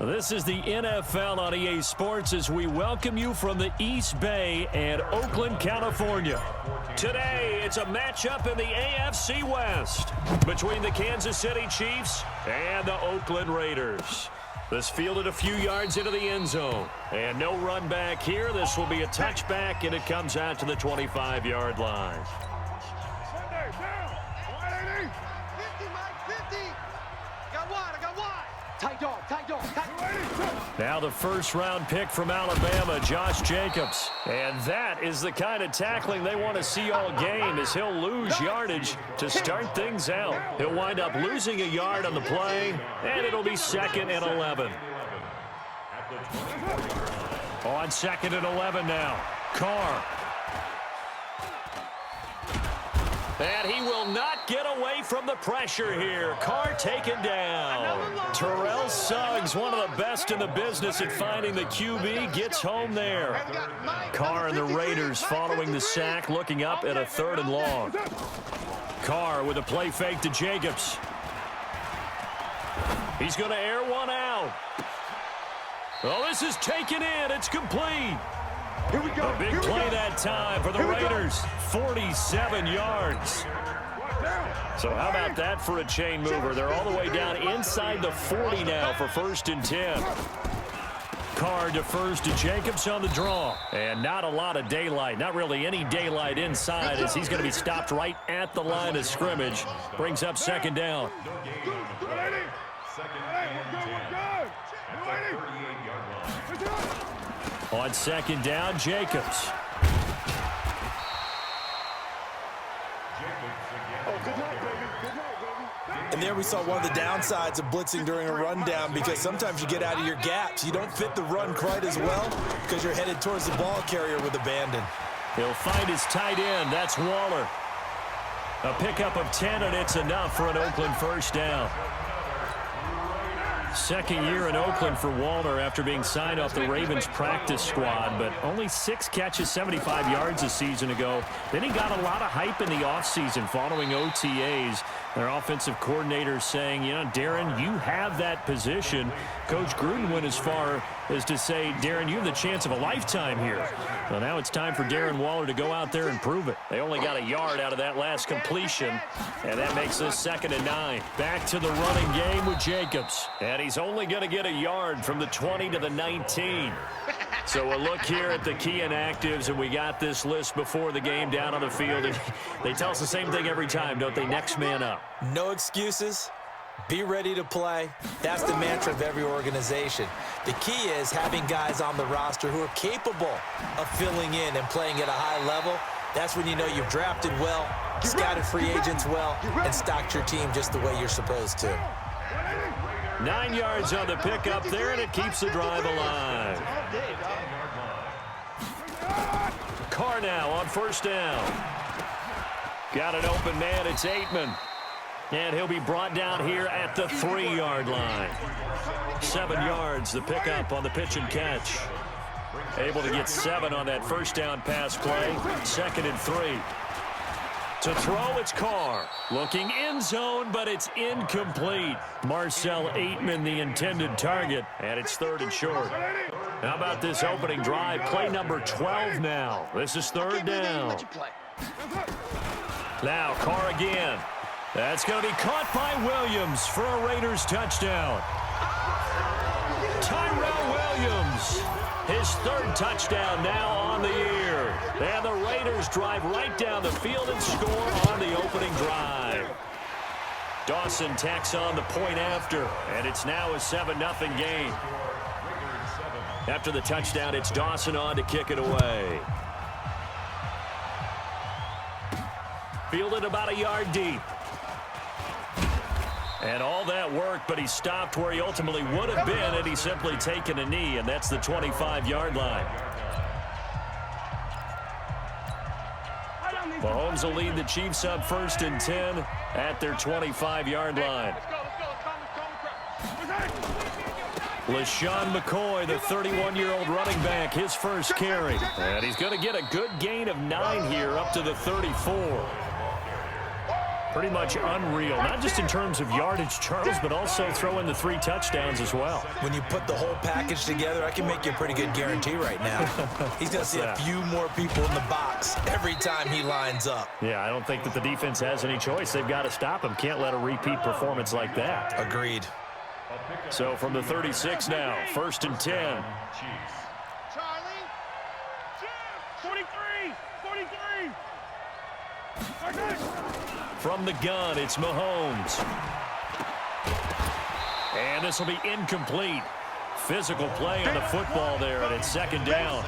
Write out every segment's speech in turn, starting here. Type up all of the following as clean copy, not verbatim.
This is the NFL on EA Sports as we welcome you from the East Bay and Oakland, California. Today, it's a matchup in the AFC West between the Kansas City Chiefs and the Oakland Raiders. This fielded a few yards into the end zone. And no run back here. This will be a touchback, and it comes out to the 25-yard line. Now the first-round pick from Alabama, Josh Jacobs. And that is the kind of tackling they want to see all game as he'll lose yardage to start things out. He'll wind up losing a yard on the play, and it'll be 2nd and 11. On 2nd and 11 now, Carr. And he will not get away from the pressure here. Carr taken down. Terrell Suggs, one of the best in the business at finding the QB, gets home there. Carr and the Raiders following the sack, looking up at a 3rd and long. Carr with a play fake to Jacobs. He's going to air one out. Oh, this is taken in. It's complete. Here we go. A big play that time for the Raiders. 47 yards. So how about that for a chain mover? They're all the way down inside the 40 now for 1st and 10. Carr defers to Jacobs on the draw. And not a lot of daylight. Not really any daylight inside as he's going to be stopped right at the line of scrimmage. Brings up 2nd down. On 2nd down, Jacobs. And there we saw one of the downsides of blitzing during a rundown because sometimes you get out of your gaps. You don't fit the run quite as well because you're headed towards the ball carrier with abandon. He'll find his tight end. That's Waller. A pickup of 10, and it's enough for an Oakland first down. 2nd year in Oakland for Waller after being signed off the Ravens practice squad, but only 6 catches, 75 yards a season ago. Then he got a lot of hype in the offseason following OTAs. Their offensive coordinator saying, you know, Darren, you have that position. Coach Gruden went as far as to say, Darren, you have the chance of a lifetime here. Well, now it's time for Darren Waller to go out there and prove it. They only got a yard out of that last completion, and that makes this 2nd and 9. Back to the running game with Jacobs. And he's only going to get a yard from the 20 to the 19. So a look here at the key inactives, and we got this list before the game down on the field. And they tell us the same thing every time, don't they? Next man up. No excuses. Be ready to play. That's the mantra of every organization. The key is having guys on the roster who are capable of filling in and playing at a high level. That's when you know you've drafted well, scouted free agents well, and stocked your team just the way you're supposed to. 9 yards on the pickup there, and it keeps the drive alive. Carr now on 1st down. Got an open man. It's Aitman. And he'll be brought down here at the 3-yard line. 7 yards, the pickup on the pitch and catch. Able to get 7 on that first down pass play. 2nd and 3. To throw, it's Carr. Looking end zone, but it's incomplete. Marcell Aitman, the intended target, and it's 3rd and short. How about this opening drive? Play number 12 now. This is 3rd down. Now Carr again. That's going to be caught by Williams for a Raiders touchdown. Tyrell Williams, his 3rd touchdown now on the year. And the Raiders drive right down the field and score on the opening drive. Dawson tacks on the point after, and it's now a 7-0 game. After the touchdown, it's Dawson on to kick it away. Fielded about a yard deep. And all that work, but he stopped where he ultimately would have been had he simply taken a knee, and that's the 25-yard line. Mahomes will lead the Chiefs up 1st and 10 at their 25-yard line. LaShawn McCoy, the 31-year-old running back, his first carry. And he's going to get a good gain of 9 here up to the 34. Pretty much unreal, not just in terms of yardage, Charles, but also throw in the 3 touchdowns as well. When you put the whole package together, I can make you a pretty good guarantee right now. He's going to see a few more people in the box every time he lines up. Yeah, I don't think that the defense has any choice. They've got to stop him. Can't let a repeat performance like that. Agreed. So from the 36 now, 1st and 10. 43. From the gun, it's Mahomes. And this will be incomplete. Physical play on the football there, and it's 2nd down.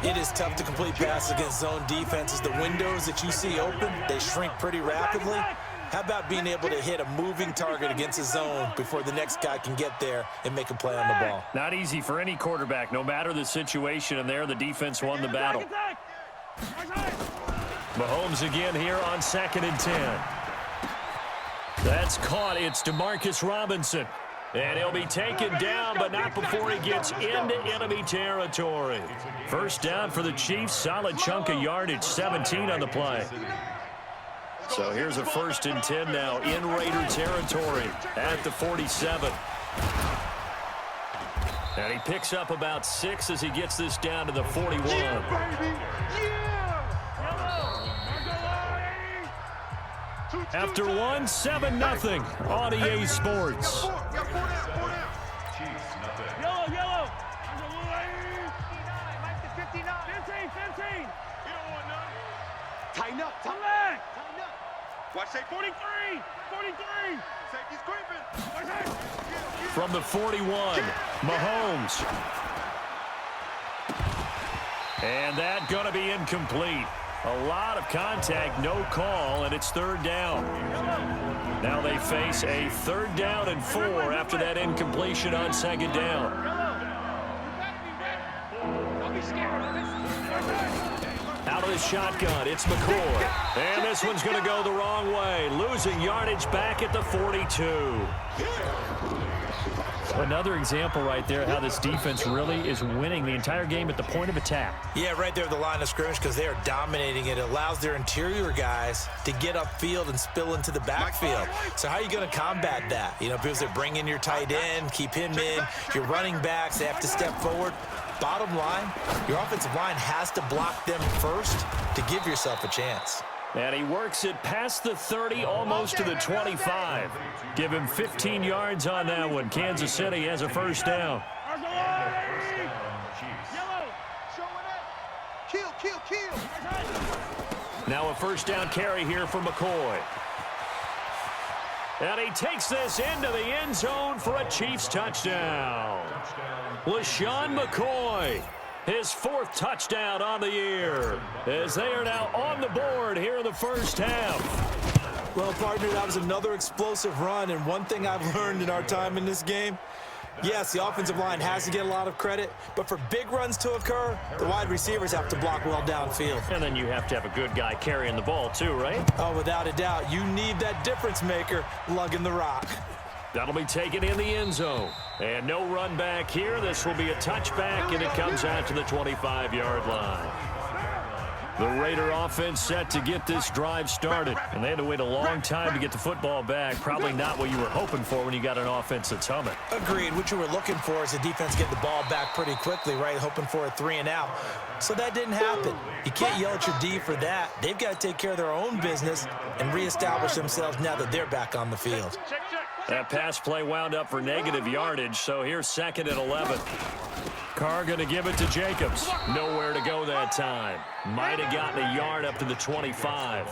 It is tough to complete passes against zone defenses. The windows that you see open, they shrink pretty rapidly. How about being able to hit a moving target against a zone before the next guy can get there and make a play on the ball? Not easy for any quarterback, no matter the situation, and there the defense won the battle. Mahomes again here on 2nd and 10. That's caught. It's Demarcus Robinson. And he'll be taken down, but not before he gets into enemy territory. 1st down for the Chiefs. Solid chunk of yardage, 17 on the play. So here's a 1st and 10 now in Raider territory at the 47. And he picks up about 6 as he gets this down to the 41. After 1, 7-0 on EA Sports. Yellow. 15. Tighten up. Watch say 43. Safety's creeping. From the 41, Mahomes. And that going to be incomplete. A lot of contact, no call, and it's 3rd down. Now they face a 3rd down and 4 after that incompletion on 2nd down. Out of the shotgun, it's McCoy. And this one's going to go the wrong way, losing yardage back at the 42. Another example right there how this defense really is winning the entire game at the point of attack. Yeah, right there at the line of scrimmage because they are dominating it. It allows their interior guys to get upfield and spill into the backfield. So how are you going to combat that? You know, people say bring in your tight end, keep him in. Your running backs, they have to step forward. Bottom line, your offensive line has to block them first to give yourself a chance. And he works it past the 30, almost to the 25. Give him 15 yards on that one. Kansas City has a 1st down. Kill. Now a 1st down carry here for McCoy. And he takes this into the end zone for a Chiefs touchdown. LeSean McCoy, his 4th touchdown on the year, as they are now on the board here in the 1st half. Well, partner, that was another explosive run, and one thing I've learned in our time in this game, yes, the offensive line has to get a lot of credit, but for big runs to occur, the wide receivers have to block well downfield. And then you have to have a good guy carrying the ball too, right? Oh, without a doubt, you need that difference maker lugging the rock. That'll be taken in the end zone. And no run back here. This will be a touchback, and it comes out to the 25-yard line. The Raider offense set to get this drive started, and they had to wait a long time to get the football back. Probably not what you were hoping for when you got an offense that's humming. Agreed. What you were looking for is the defense get the ball back pretty quickly, right? Hoping for a 3 and out. So that didn't happen. You can't yell at your D for that. They've got to take care of their own business and reestablish themselves now that they're back on the field. That pass play wound up for negative yardage, so here's 2nd and 11. Carr going to give it to Jacobs. Nowhere to go that time. Might have gotten a yard up to the 25.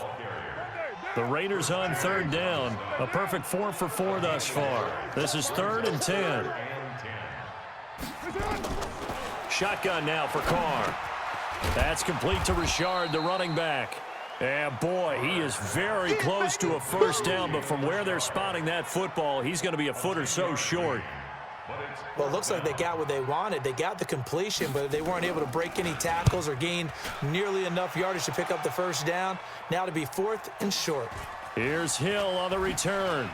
The Raiders on 3rd down. A perfect 4 for 4 thus far. This is 3rd and 10. Shotgun now for Carr. That's complete to Richard, the running back. And boy, he is very close to a 1st down, but from where they're spotting that football, he's going to be a foot or so short. Well, it looks like they got what they wanted. They got the completion, but they weren't able to break any tackles or gain nearly enough yardage to pick up the 1st down. Now to be 4th and short. Here's Hill on the return.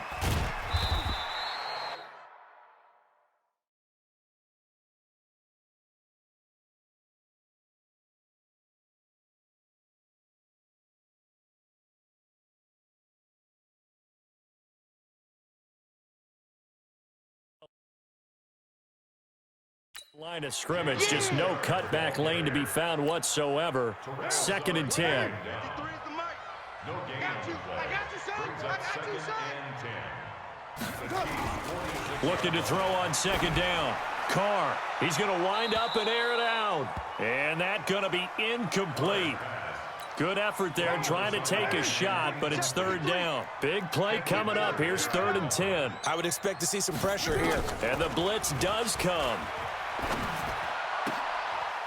Line of scrimmage, just no cutback lane to be found whatsoever. 2nd and 10. Looking to throw on 2nd down. Carr, he's going to wind up and air it out. And that's going to be incomplete. Good effort there trying to take a shot, but it's 3rd down. Big play coming up. Here's 3rd and 10. I would expect to see some pressure here. And the blitz does come.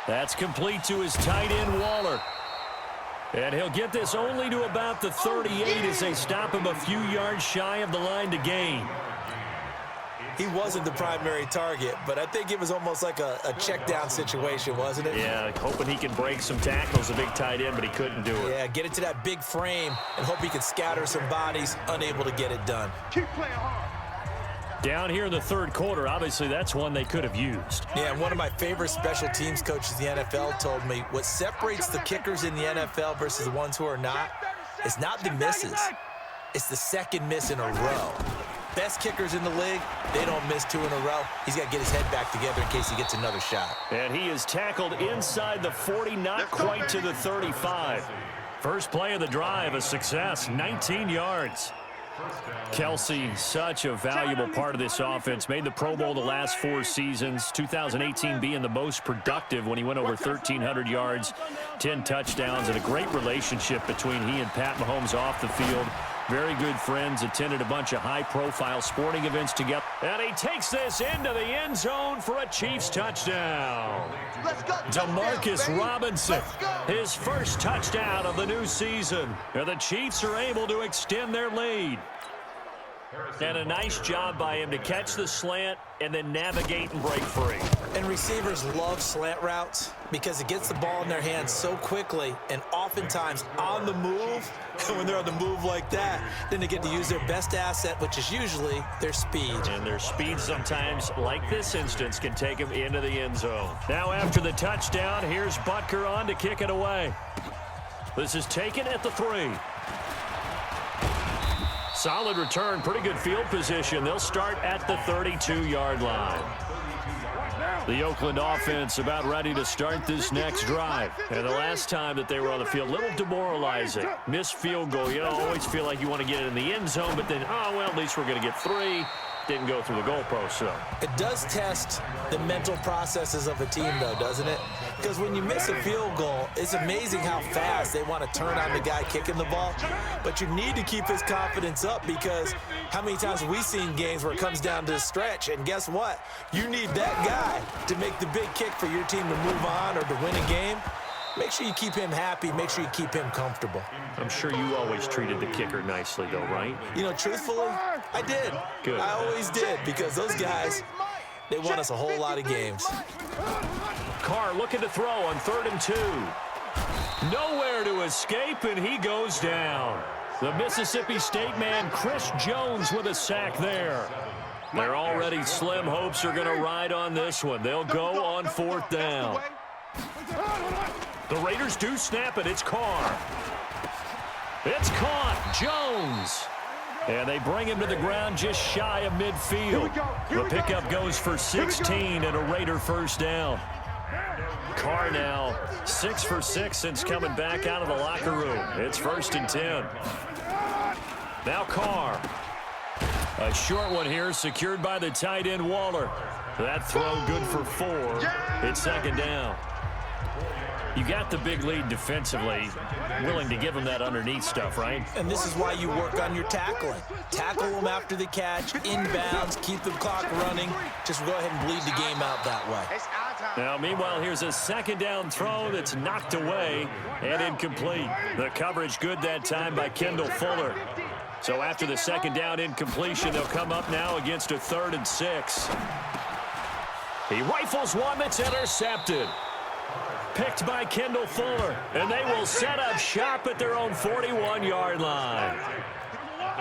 That's complete to his tight end, Waller. And he'll get this only to about the 38 as they stop him a few yards shy of the line to gain. He wasn't the primary target, but I think it was almost like a check down situation, wasn't it? Yeah, hoping he can break some tackles, a big tight end, but he couldn't do it. Yeah, get it to that big frame and hope he can scatter some bodies, unable to get it done. Keep playing hard. Down here in the 3rd quarter, obviously that's one they could have used. Yeah, and one of my favorite special teams coaches in the NFL told me what separates the kickers in the NFL versus the ones who are not is not the misses. It's the 2nd miss in a row. Best kickers in the league, they don't miss 2 in a row. He's got to get his head back together in case he gets another shot. And he is tackled inside the 40, not quite to the 35. First play of the drive, a success, 19 yards. Kelsey, such a valuable part of this offense. Made the Pro Bowl the last 4 seasons. 2018 being the most productive when he went over 1,300 yards, 10 touchdowns, and a great relationship between he and Pat Mahomes off the field. Very good friends, attended a bunch of high-profile sporting events together. And he takes this into the end zone for a Chiefs touchdown. Demarcus Robinson, his first touchdown of the new season. And the Chiefs are able to extend their lead. And a nice job by him to catch the slant and then navigate and break free. And receivers love slant routes because it gets the ball in their hands so quickly and oftentimes on the move. And when they're on the move like that, then they get to use their best asset, which is usually their speed. And their speed sometimes, like this instance, can take them into the end zone. Now after the touchdown, here's Butker on to kick it away. This is taken at the 3. Solid return, pretty good field position. They'll start at the 32-yard line. The Oakland offense about ready to start this next drive. And the last time that they were on the field, a little demoralizing. Missed field goal. You know, always feel like you want to get it in the end zone, but then, oh, well, at least we're going to get 3. Didn't go through the goalpost, so. It does test the mental processes of a team, though, doesn't it? Because when you miss a field goal, it's amazing how fast they want to turn on the guy kicking the ball. But you need to keep his confidence up because how many times have we seen games where it comes down to a stretch, and guess what? You need that guy to make the big kick for your team to move on or to win a game. Make sure you keep him happy. Make sure you keep him comfortable. I'm sure you always treated the kicker nicely, though, right? You know, truthfully, I did. Good. I always did because those guys, they won us a whole lot of games. Carr looking to throw on 3rd and 2. Nowhere to escape, and he goes down. The Mississippi State man, Chris Jones, with a sack there. Their already slim hopes are going to ride on this one. They'll go on 4th down. The Raiders do snap it. It's Carr. It's caught. Jones. And they bring him to the ground just shy of midfield. The pickup goes for 16 and a Raider first down. Carr now 6 for 6 since coming back out of the locker room. It's 1st and 10. Now Carr. A short one here secured by the tight end Waller. That throw good for 4. It's 2nd down. You got the big lead defensively, willing to give them that underneath stuff, right? And this is why you work on your tackling. Tackle them after the catch, inbounds, keep the clock running. Just go ahead and bleed the game out that way. Now, meanwhile, here's a 2nd down throw that's knocked away and incomplete. The coverage good that time by Kendall Fuller. So after the 2nd down incompletion, they'll come up now against a 3rd and 6. He rifles one that's intercepted. Picked by Kendall Fuller, and they will set up shop at their own 41-yard line.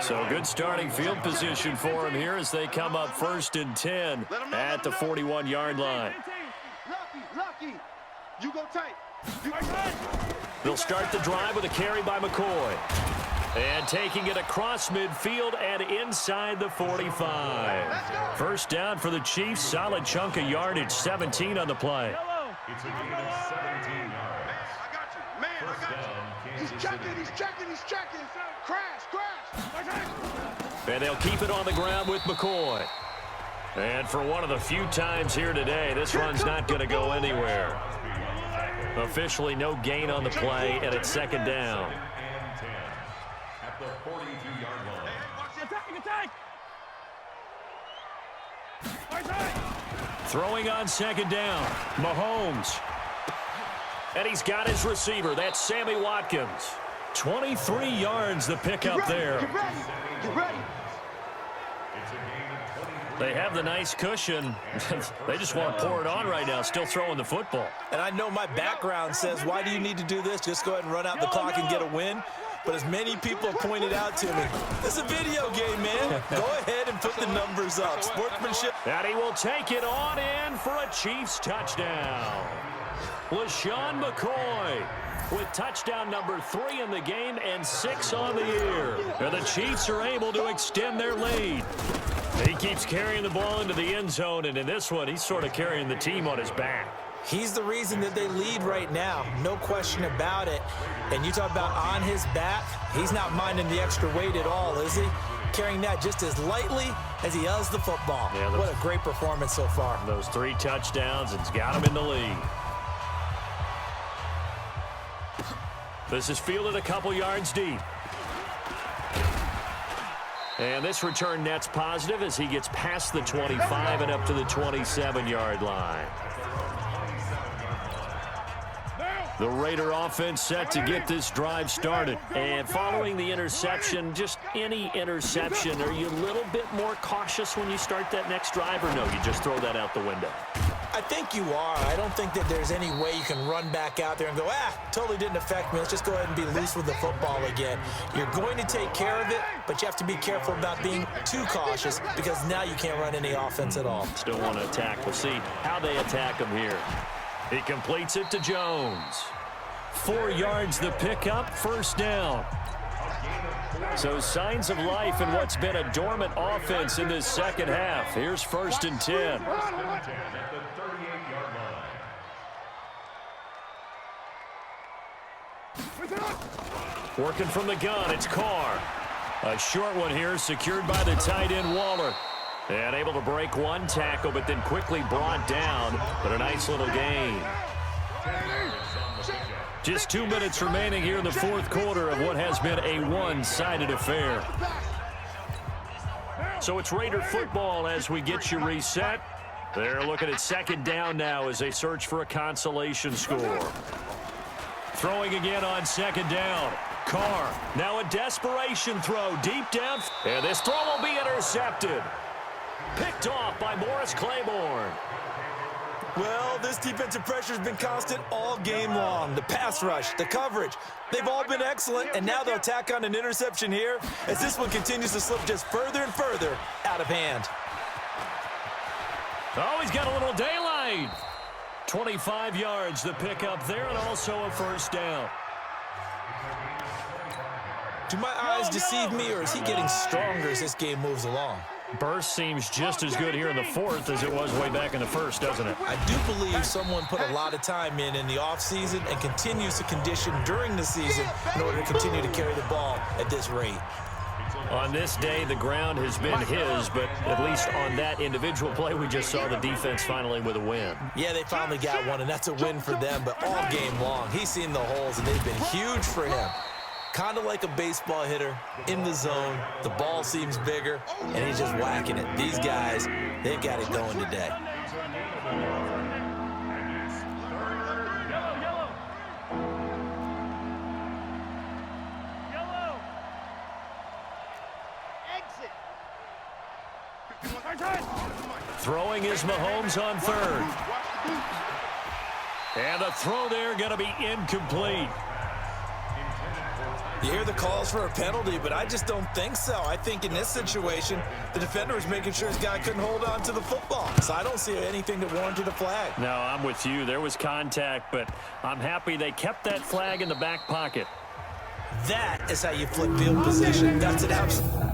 So good starting field position for them here as they come up 1st and 10 at the 41-yard line. Lucky. You go tight. They'll start the drive with a carry by McCoy. And taking it across midfield and inside the 45. First down for the Chiefs. Solid chunk of yardage. 17 on the play. It's a gain of 17 yards. I got you. Man, I got you. He's checking. Crash. And they'll keep it on the ground with McCoy. And for one of the few times here today, this run's not going to go anywhere. Officially no gain on the play, and it's second down. At the 42-yard line. Throwing on second down, Mahomes. And he's got his receiver. That's Sammy Watkins. 23 yards the pickup there. Get ready. They have the nice cushion. They just want to pour it on right now, still throwing the football. And I know my background says, why do you need to do this? Just go ahead and run out the clock and get a win. But as many people have pointed out to me, it's a video game, man. Go ahead and put the numbers up. Sportsmanship. And he will take it on in for a Chiefs touchdown. LaShawn McCoy with touchdown number 3 in the game and 6 on the year. And the Chiefs are able to extend their lead. He keeps carrying the ball into the end zone, and in this one, he's sort of carrying the team on his back. He's the reason that they lead right now. No question about it. And you talk about on his back, he's not minding the extra weight at all, is he? Carrying that just as lightly as he does the football. Yeah, what a great performance so far. Those 3 touchdowns, it's got him in the lead. This is fielded a couple yards deep. And this return net's positive as he gets past the 25 and up to the 27-yard line. The Raider offense set to get this drive started. And following the interception, just any interception, are you a little bit more cautious when you start that next drive, or no, you just throw that out the window? I think you are. I don't think that there's any way you can run back out there and go, totally didn't affect me. Let's just go ahead and be loose with the football again. You're going to take care of it, but you have to be careful about being too cautious because now you can't run any offense at all. Still want to attack. We'll see how they attack him here. He completes it to Jones. 4 yards the pickup, first down. So signs of life in what's been a dormant offense in this second half. Here's 1st and 10. Working from the gun, it's Carr. A short one here, secured by the tight end Waller. And able to break one tackle, but then quickly brought down. But a nice little gain. Just 2 minutes remaining here in the fourth quarter of what has been a one-sided affair. So it's Raider football as we get you reset. They're looking at second down now as they search for a consolation score. Throwing again on second down. Carr, now a desperation throw deep down. And this throw will be intercepted. Picked off by Morris Claiborne. Well, this defensive pressure has been constant all game long. The pass rush, the coverage, they've all been excellent, and now they'll tack on an interception here as this one continues to slip just further and further out of hand. Oh, he's got a little daylight. 25 yards the pickup there, and also a first down. Do my eyes deceive me, or is he getting stronger as this game moves along? Burst seems just as good here in the fourth as it was way back in the first, doesn't it? I do believe someone put a lot of time in the offseason and continues to condition during the season in order to continue to carry the ball at this rate. On this day, the ground has been his, but at least on that individual play, we just saw the defense finally with a win. Yeah, they finally got one, and that's a win for them, but all game long, he's seen the holes, and they've been huge for him. Kind of like a baseball hitter in the zone. The ball seems bigger, and he's just whacking it. These guys, they've got it going today. Throwing is Mahomes on third. And the throw there going to be incomplete. You hear the calls for a penalty, but I just don't think so. I think in this situation, the defender was making sure his guy couldn't hold on to the football. So I don't see anything that warranted a flag. No, I'm with you. There was contact, but I'm happy they kept that flag in the back pocket. That is how you flip field position. That's an absolute...